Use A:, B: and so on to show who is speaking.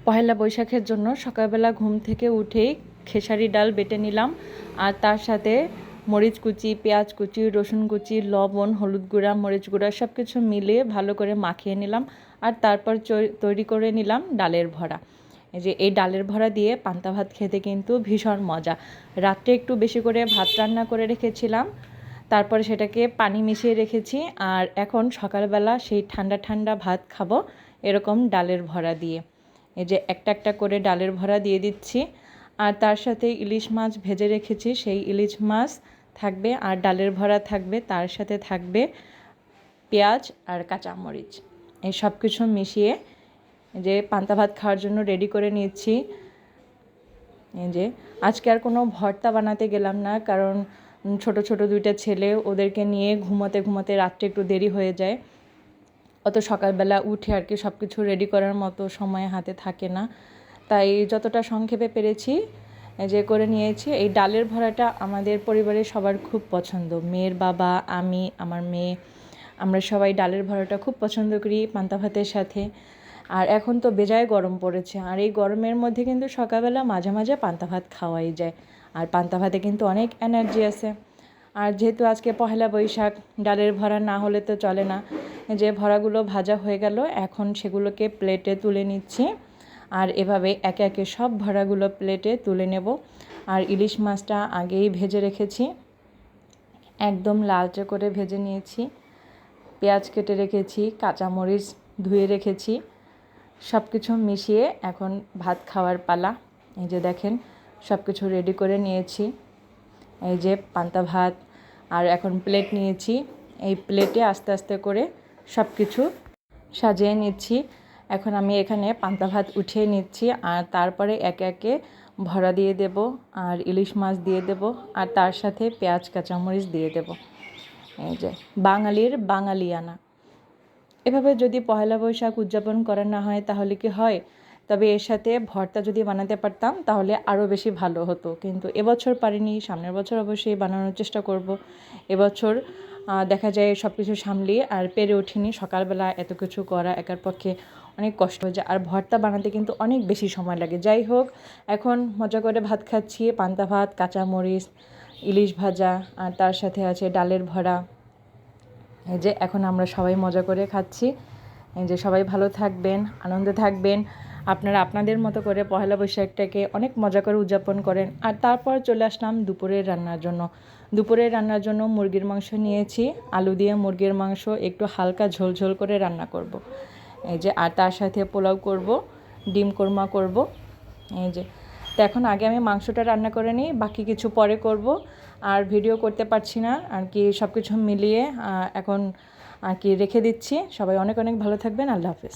A: পহেলা বৈশাখের জন্য সকালবেলা ঘুম থেকে উঠেই খেসারি ডাল বেটে নিলাম, আর তার সাথে মরিচ কুচি, পেঁয়াজ কুচি, রসুন কুচি, লবণ, হলুদ গুঁড়া, মরিচ গুঁড়া সব কিছু মিলিয়ে ভালো করে মাখিয়ে নিলাম। আর তারপর তৈরি করে নিলাম ডালের ভরা। এই ডালের ভরা দিয়ে পান্তা ভাত খেতে কিন্তু ভীষণ মজা। রাত্রে একটু বেশি করে ভাত রান্না করে রেখেছিলাম, তারপরে সেটাকে পানি মিশিয়ে রেখেছি, আর এখন সকালবেলা সেই ঠান্ডা ঠান্ডা ভাত খাবো এরকম ডালের ভরা দিয়ে। একটা একটা করে ডালের ভরা দিয়ে দিচ্ছি, আর তার সাথে ইলিশ মাছ ভেজে রেখেছি, সেই ইলিশ মাছ থাকবে, আর ডালের ভরা থাকবে, তার সাথে থাকবে পেঁয়াজ আর কাঁচামরিচ। এই সব কিছু মিশিয়ে পান্তা ভাত খাওয়ার জন্য রেডি করে নিচ্ছি। আজকে আর কোনো ভর্তা বানাতে গেলাম না, কারণ ছোট ছোট দুইটা ছেলে, ওদেরকে নিয়ে ঘুমোতে ঘুমোতে রাত্রে একটু দেরি হয়ে যায়। অত সকালবেলা উঠে আর কি সব কিছু রেডি করার মতো সময় হাতে থাকে না, তাই যতটা সংক্ষেপে পেরেছি করে নিয়েছি। এই ডালের ভরাটা আমাদের পরিবারের সবার খুব পছন্দ। মেয়ের বাবা, আমি, আমার মেয়ে, আমরা সবাই ডালের ভরাটা খুব পছন্দ করি পান্তা ভাতের সাথে। আর এখন তো বেজায় গরম পড়েছে, আর এই গরমের মধ্যে কিন্তু সকালবেলা মাঝে মাঝে পান্তা ভাত খাওয়াই যায়। আর পান্তা ভাতে কিন্তু অনেক এনার্জি আছে। আর যেহেতু আজকে পহেলা বৈশাখ, ডালের ভরা না হলে তো চলে না। ভরাগুলো ভাজা হয়ে গেল, এখন সেগুলোকে প্লেটে তুলে নিচ্ছি। আর এভাবে একে একে সব ভরাগুলো প্লেটে তুলে নেব। আর ইলিশ মাছটা আগেই ভেজে রেখেছি, একদম লালচে করে ভেজে নিয়েছি। পেঁয়াজ কেটে রেখেছি, কাঁচামরিচ ধুয়ে রেখেছি, সব কিছু মিশিয়ে এখন ভাত খাওয়ার পালা। দেখেন সব কিছু রেডি করে নিয়েছি। পান্তা ভাত, আর এখন প্লেট নিয়েছি। এই প্লেটে আস্তে আস্তে করে সব কিছু সাজিয়ে নিচ্ছি। এখন আমি এখানে পান্তা ভাত উঠিয়ে নিচ্ছি, আর তারপরে একে একে ভরা দিয়ে দেব, আর ইলিশ মাছ দিয়ে দেব, আর তার সাথে পেঁয়াজ কাঁচামরিচ দিয়ে দেব। বাঙালির বাঙালিয়ানা। এভাবে যদি পহেলা বৈশাখ উদযাপন করা না হয় তাহলে কি হয়? তবে এর সাথে ভর্তা যদি বানাতে পারতাম তাহলে আরও বেশি ভালো হতো, কিন্তু এবছর পারিনি। সামনের বছর অবশ্যই বানানোর চেষ্টা করব। এবছর দেখা যায় সব কিছু সামলিয়ে আর পেরে ওঠিনি। সকালবেলা এত কিছু করা একার পক্ষে অনেক কষ্ট হয়ে যায়, আর ভর্তা বানাতে কিন্তু অনেক বেশি সময় লাগে। যাই হোক, এখন মজা করে ভাত খাচ্ছি, পান্তা ভাত, কাঁচামরিচ, ইলিশ ভাজা, আর তার সাথে আছে ডালের ভরা। এখন আমরা সবাই মজা করে খাচ্ছি। সবাই ভালো থাকবেন, আনন্দে থাকবেন। আপনারা আপনাদের মতো করে পহেলা বৈশাখটাকে অনেক মজা করে উদযাপন করেন। আর তারপর চলে আসলাম দুপুরের রান্নার জন্য। দুপুরের রান্নার জন্য মুরগির মাংস নিয়েছি। আলু দিয়ে মুরগির মাংস একটু হালকা ঝোল করে রান্না করব। আর তার সাথে পোলাও করব, ডিম কোরমা করব। তো এখন আগে আমি মাংসটা রান্না করে নিই, বাকি কিছু পরে করব। আর ভিডিও করতে পারছি না আর কি, সব কিছু মিলিয়ে এখন আর কি রেখে দিচ্ছি। সবাই অনেক অনেক ভালো থাকবেন। আল্লাহ হাফেজ।